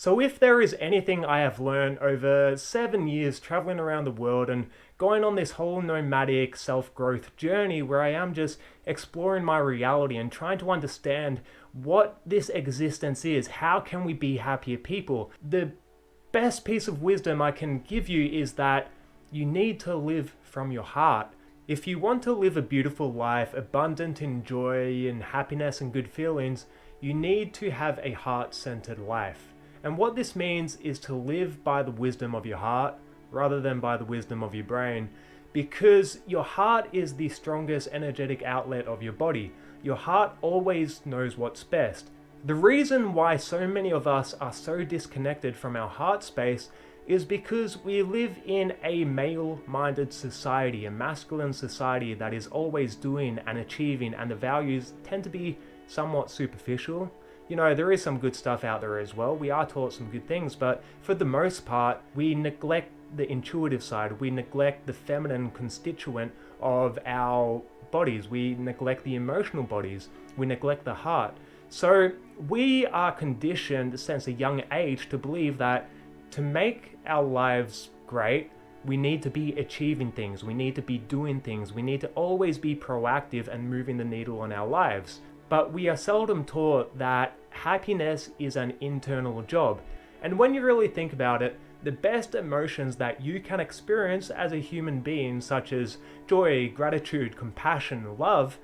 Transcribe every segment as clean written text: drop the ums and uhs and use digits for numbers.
So if there is anything I have learned over 7 years traveling around the world and going on this whole nomadic self-growth journey where I am just exploring my reality and trying to understand what this existence is, how can we be happier people? The best piece of wisdom I can give you is that you need to live from your heart. If you want to live a beautiful life, abundant in joy and happiness and good feelings, you need to have a heart-centered life. And what this means is to live by the wisdom of your heart rather than by the wisdom of your brain, because your heart is the strongest energetic outlet of your body. Your heart always knows what's best. The reason why so many of us are so disconnected from our heart space is because we live in a male-minded society, a masculine society that is always doing and achieving, and the values tend to be somewhat superficial. You know, there is some good stuff out there as well. We are taught some good things, but for the most part, we neglect the intuitive side. We neglect the feminine constituent of our bodies. We neglect the emotional bodies. We neglect the heart. So we are conditioned since a young age to believe that to make our lives great, we need to be achieving things. We need to be doing things. We need to always be proactive and moving the needle on our lives. But we are seldom taught that happiness is an internal job. And when you really think about it, the best emotions that you can experience as a human being, such as joy, gratitude, compassion, love,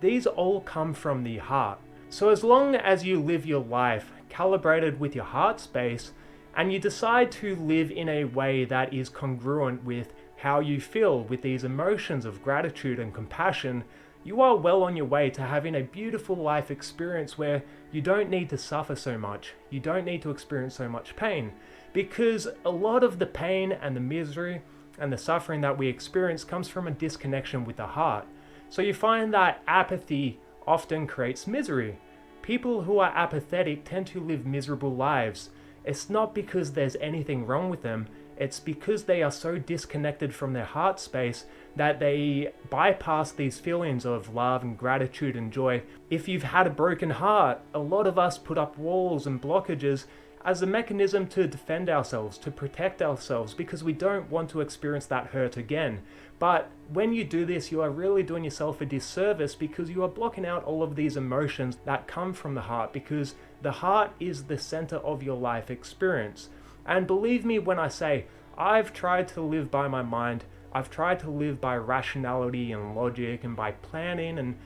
these all come from the heart. So as long as you live your life calibrated with your heart space, and you decide to live in a way that is congruent with how you feel with these emotions of gratitude and compassion, you are well on your way to having a beautiful life experience where you don't need to suffer so much. You don't need to experience so much pain, because a lot of the pain and the misery and the suffering that we experience comes from a disconnection with the heart. So you find that apathy often creates misery. People who are apathetic tend to live miserable lives. It's not because there's anything wrong with them. It's because they are so disconnected from their heart space that they bypass these feelings of love and gratitude and joy. If you've had a broken heart, a lot of us put up walls and blockages as a mechanism to defend ourselves, to protect ourselves, because we don't want to experience that hurt again. But when you do this, you are really doing yourself a disservice, because you are blocking out all of these emotions that come from the heart, because the heart is the center of your life experience. And believe me when I say, I've tried to live by my mind. I've tried to live by rationality and logic and by planning and,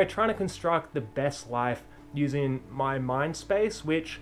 trying to construct the best life using my mind space, which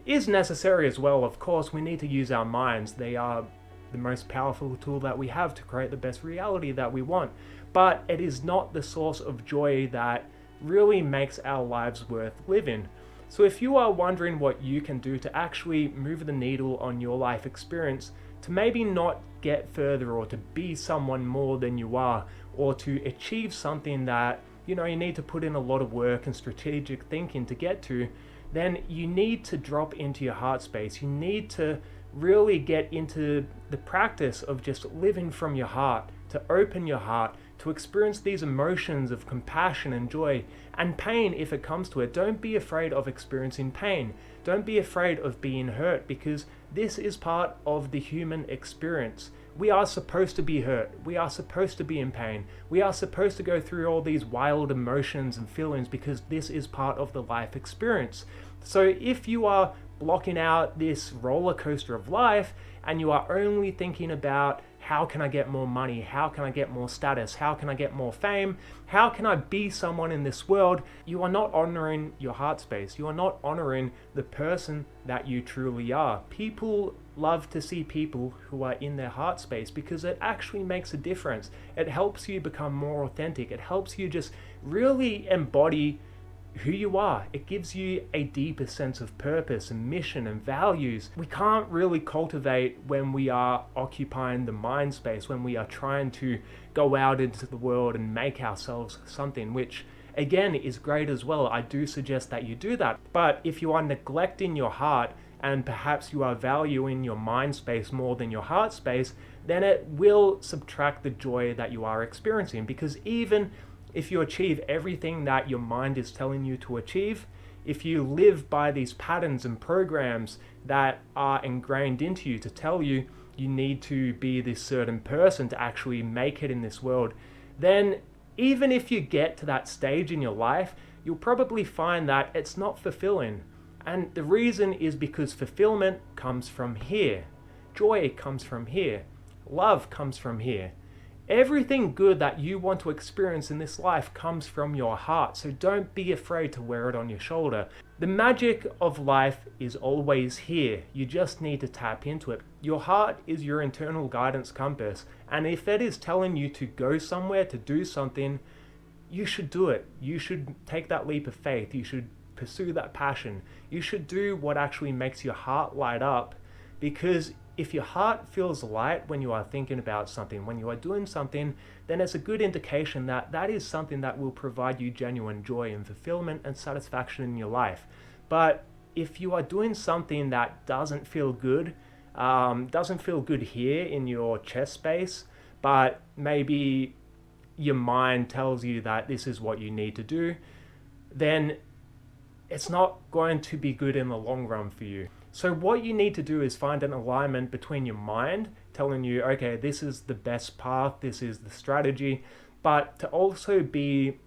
is necessary as well. Of course, we need to use our minds. They are the most powerful tool that we have to create the best reality that we want. But it is not the source of joy that really makes our lives worth living. So if you are wondering what you can do to actually move the needle on your life experience, to maybe not get further or to be someone more than you are, or to achieve something that you need to put in a lot of work and strategic thinking to get to, then you need to drop into your heart space. You need to really get into the practice of just living from your heart, to open your heart, to experience these emotions of compassion and joy and pain if it comes to it. Don't be afraid of experiencing pain. Don't be afraid of being hurt, because this is part of the human experience. We are supposed to be hurt. We are supposed to be in pain. We are supposed to go through all these wild emotions and feelings, because this is part of the life experience. So if you are blocking out this roller coaster of life and you are only thinking about how can I get more money, how can I get more status, how can I get more fame, how can I be someone in this world, you are not honoring your heart space. You are not honoring the person that you truly are. People love to see people who are in their heart space, because it actually makes a difference. It helps you become more authentic. It helps you just really embody who you are. It gives you a deeper sense of purpose and mission and values. We can't really cultivate when we are occupying the mind space, when we are trying to go out into the world and make ourselves something, which again is great as well. I do suggest that you do that. But if you are neglecting your heart, and perhaps you are valuing your mind space more than your heart space, then it will subtract the joy that you are experiencing. Because even if you achieve everything that your mind is telling you to achieve, if you live by these patterns and programs that are ingrained into you to tell you you need to be this certain person to actually make it in this world, then even if you get to that stage in your life, you'll probably find that it's not fulfilling. And the reason is because fulfillment comes from here. Joy comes from here. Love comes from here. Everything good that you want to experience in this life comes from your heart, so don't be afraid to wear it on your shoulder. The magic of life is always here. You just need to tap into it. Your heart is your internal guidance compass, and if it is telling you to go somewhere, to do something, you should do it. You should take that leap of faith. You should pursue that passion. You should do what actually makes your heart light up, because if your heart feels light when you are thinking about something, when you are doing something, then it's a good indication that that is something that will provide you genuine joy and fulfillment and satisfaction in your life. But if you are doing something that doesn't feel good here in your chest space, but maybe your mind tells you that this is what you need to do, then it's not going to be good in the long run for you. So what you need to do is find an alignment between your mind telling you, okay, this is the best path, this is the strategy, but to also be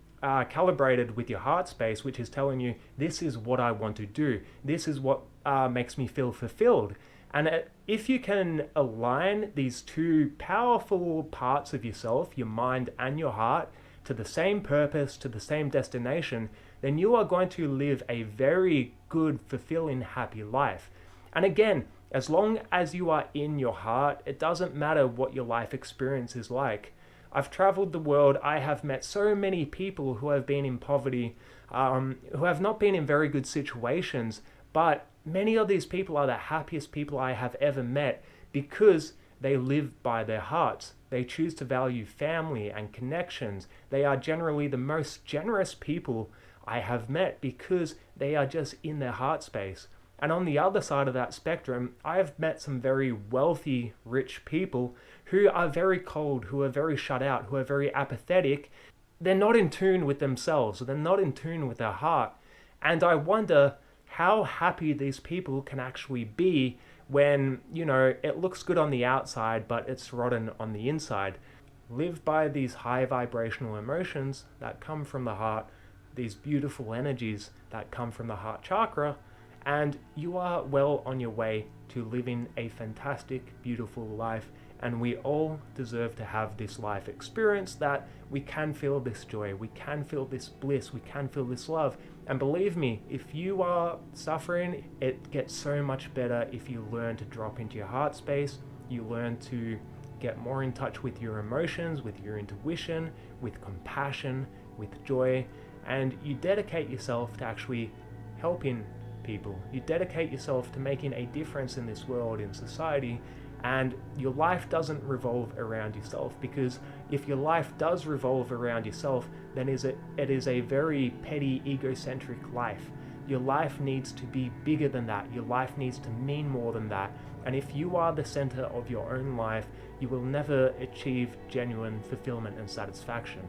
calibrated with your heart space, which is telling you, this is what I want to do. This is what makes me feel fulfilled. And if you can align these two powerful parts of yourself, your mind and your heart, to the same purpose, to the same destination, then you are going to live a very good, fulfilling, happy life. And again, as long as you are in your heart, it doesn't matter what your life experience is like. I've traveled the world. I have met so many people who have been in poverty, who have not been in very good situations, but many of these people are the happiest people I have ever met because they live by their hearts. They choose to value family and connections. They are generally the most generous people I have met because they are just in their heart space. And on the other side of that spectrum, I have met some very wealthy, rich people who are very cold, who are very shut out, who are very apathetic. They're not in tune with themselves, they're not in tune with their heart. And I wonder how happy these people can actually be when, it looks good on the outside, but it's rotten on the inside. Live by these high vibrational emotions that come from the heart, these beautiful energies that come from the heart chakra, and you are well on your way to living a fantastic, beautiful life. And we all deserve to have this life experience that we can feel this joy, we can feel this bliss, we can feel this love. And believe me, if you are suffering, it gets so much better if you learn to drop into your heart space, you learn to get more in touch with your emotions, with your intuition, with compassion, with joy, and you dedicate yourself to actually helping people. You dedicate yourself to making a difference in this world, in society, and your life doesn't revolve around yourself, because if your life does revolve around yourself, then it is a very petty, egocentric life. Your life needs to be bigger than that. Your life needs to mean more than that. And if you are the center of your own life, you will never achieve genuine fulfillment and satisfaction.